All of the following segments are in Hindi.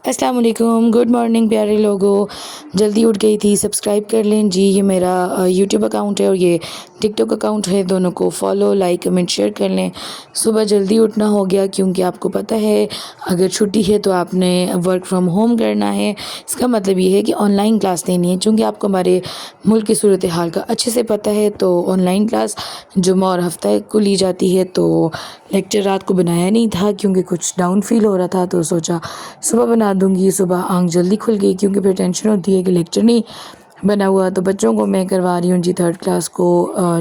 अस्सलाम वालेकुम, गुड मॉर्निंग प्यारे लोगों। जल्दी उठ गई थी, सब्सक्राइब कर लें जी। ये मेरा यूट्यूब अकाउंट है और ये टिकटॉक अकाउंट है, दोनों को फॉलो लाइक कमेंट शेयर कर लें। सुबह जल्दी उठना हो गया क्योंकि आपको पता है अगर छुट्टी है तो आपने वर्क फ्रॉम होम करना है। इसका मतलब ये है कि ऑनलाइन क्लास लेनी है। चूँकि आपको हमारे मुल्क की सूरत हाल का अच्छे से पता है तो ऑनलाइन क्लास जुमा और हफ्ता को ली जाती है। तो लेक्चर रात को बनाया नहीं था क्योंकि कुछ डाउन फील हो रहा था, तो सोचा सुबह बना दूंगी। सुबह आंख जल्दी खुल गई क्योंकि फिर टेंशन होती है कि लेक्चर नहीं बना हुआ। तो बच्चों को मैं करवा रही हूँ जी थर्ड क्लास को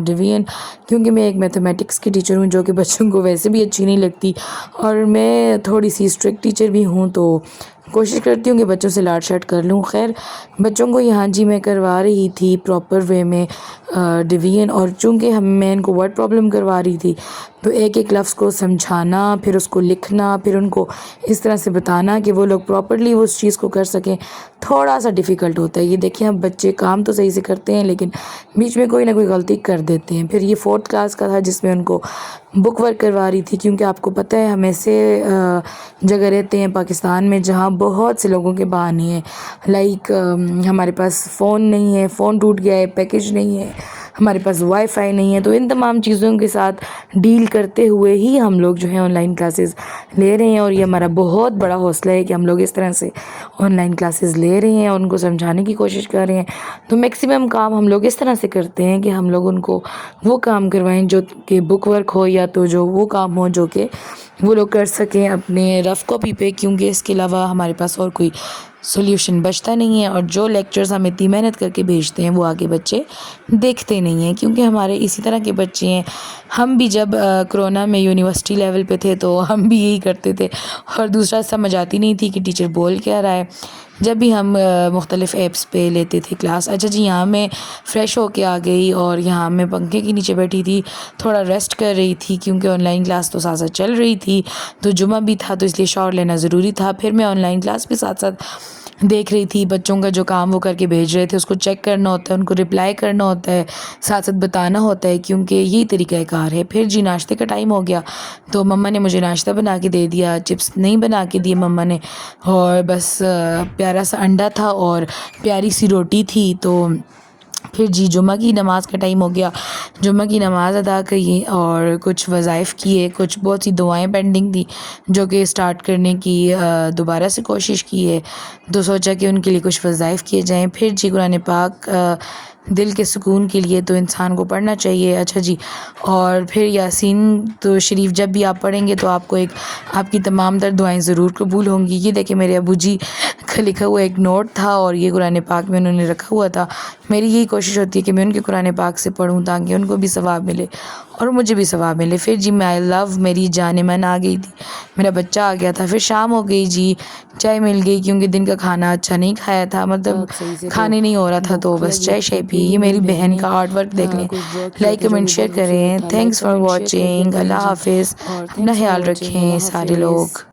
डिवीजन, क्योंकि मैं एक मैथमेटिक्स की टीचर हूँ जो कि बच्चों को वैसे भी अच्छी नहीं लगती और मैं थोड़ी सी स्ट्रिक्ट टीचर भी हूँ, तो कोशिश करती हूँ कि बच्चों से लाड शाट कर लूँ। खैर बच्चों को यहाँ जी मैं करवा रही थी प्रॉपर वे में डिवीजन, और चूँकि मैं इनको वर्ड प्रॉब्लम करवा रही थी तो एक एक लफ्ज़ को समझाना, फिर उसको लिखना, फिर उनको इस तरह से बताना कि वो लोग प्रॉपर्ली उस चीज़ को कर सकें, थोड़ा सा डिफ़िकल्ट होता है। ये देखिए हम बच्चे काम तो सही से करते हैं लेकिन बीच में कोई ना कोई गलती कर देते हैं। फिर ये फोर्थ क्लास का था जिसमें उनको बुक वर्क करवा रही थी, क्योंकि आपको पता है हम ऐसे जगह रहते हैं पाकिस्तान में जहाँ बहुत से लोगों के बहाने हैं। लाइक हमारे पास फ़ोन नहीं है, फ़ोन टूट गया है, पैकेज नहीं है, हमारे पास वाईफाई नहीं है। तो इन तमाम चीज़ों के साथ डील करते हुए ही हम लोग जो है ऑनलाइन क्लासेस ले रहे हैं, और ये हमारा बहुत बड़ा हौसला है कि हम लोग इस तरह से ऑनलाइन क्लासेस ले रहे हैं और उनको समझाने की कोशिश कर रहे हैं। तो मैक्सिमम काम हम लोग इस तरह से करते हैं कि हम लोग उनको वो काम करवाएं जो कि बुक वर्क हो, या तो जो वो काम हो जो कि वो लोग कर सकें अपने रफ़ कॉपी पे, क्योंकि इसके अलावा हमारे पास और कोई सॉल्यूशन बचता नहीं है। और जो लेक्चर्स हम इतनी मेहनत करके भेजते हैं वो आगे बच्चे देखते नहीं हैं, क्योंकि हमारे इसी तरह के बच्चे हैं। हम भी जब कोरोना में यूनिवर्सिटी लेवल पे थे तो हम भी यही करते थे, और दूसरा समझ आती नहीं थी कि टीचर बोल क्या रहा है। जब भी हम मुख्तलिफ़ ऐप्स पे लेते थे क्लास। अच्छा जी, यहाँ मैं फ़्रेश होके आ गई और यहाँ मैं पंखे के नीचे बैठी थी, थोड़ा रेस्ट कर रही थी क्योंकि ऑनलाइन क्लास तो साथ साथ चल रही थी, तो जुमा भी था तो इसलिए शावर लेना ज़रूरी था। फिर मैं ऑनलाइन क्लास भी साथ साथ देख रही थी। बच्चों का जो काम वो करके भेज रहे थे उसको चेक करना होता है, उनको रिप्लाई करना होता है, साथ साथ बताना होता है, क्योंकि यही तरीक़ाकार है। फिर जी नाश्ते का टाइम हो गया तो मम्मा ने मुझे नाश्ता बना के दे दिया। चिप्स नहीं बना के दिए मम्मा ने, और बस प्यारा सा अंडा था और प्यारी सी रोटी थी। तो फिर जी जुम्मा की नमाज़ का टाइम हो गया, जुम्मा की नमाज़ अदा की और कुछ वज़ाइफ़ किए, कुछ बहुत सी दुआएं पेंडिंग थी जो कि स्टार्ट करने की दोबारा से कोशिश की है, तो सोचा कि उनके लिए कुछ वज़ाइफ़ किए जाएं। फिर जी कुरान पाक दिल के सुकून के लिए तो इंसान को पढ़ना चाहिए। अच्छा जी, और फिर यासीन तो शरीफ जब भी आप पढ़ेंगे तो आपको एक आपकी तमाम तर दुआएं ज़रूर कबूल होंगी। ये देखिए मेरे अबू जी का लिखा हुआ एक नोट था और ये कुरान पाक में उन्होंने रखा हुआ था। मेरी यही कोशिश होती है कि मैं उनके कुरान पाक से पढूँ ताकि उनको भी सवाब मिले और मुझे भी सवाब मिले। फिर जी माय लव मेरी जान मन आ गई थी, मेरा बच्चा आ गया था। फिर शाम हो गई जी, चाय मिल गई क्योंकि दिन का खाना अच्छा नहीं खाया था, मतलब खाने नहीं हो रहा था, तो बस चाय शाय पी। ये मेरी बहन का आर्ट वर्क देख लें, लाइक कमेंट शेयर करें। Thanks for watching. अल्लाह हाफिज़, अपना ख्याल रखें सारे लोग।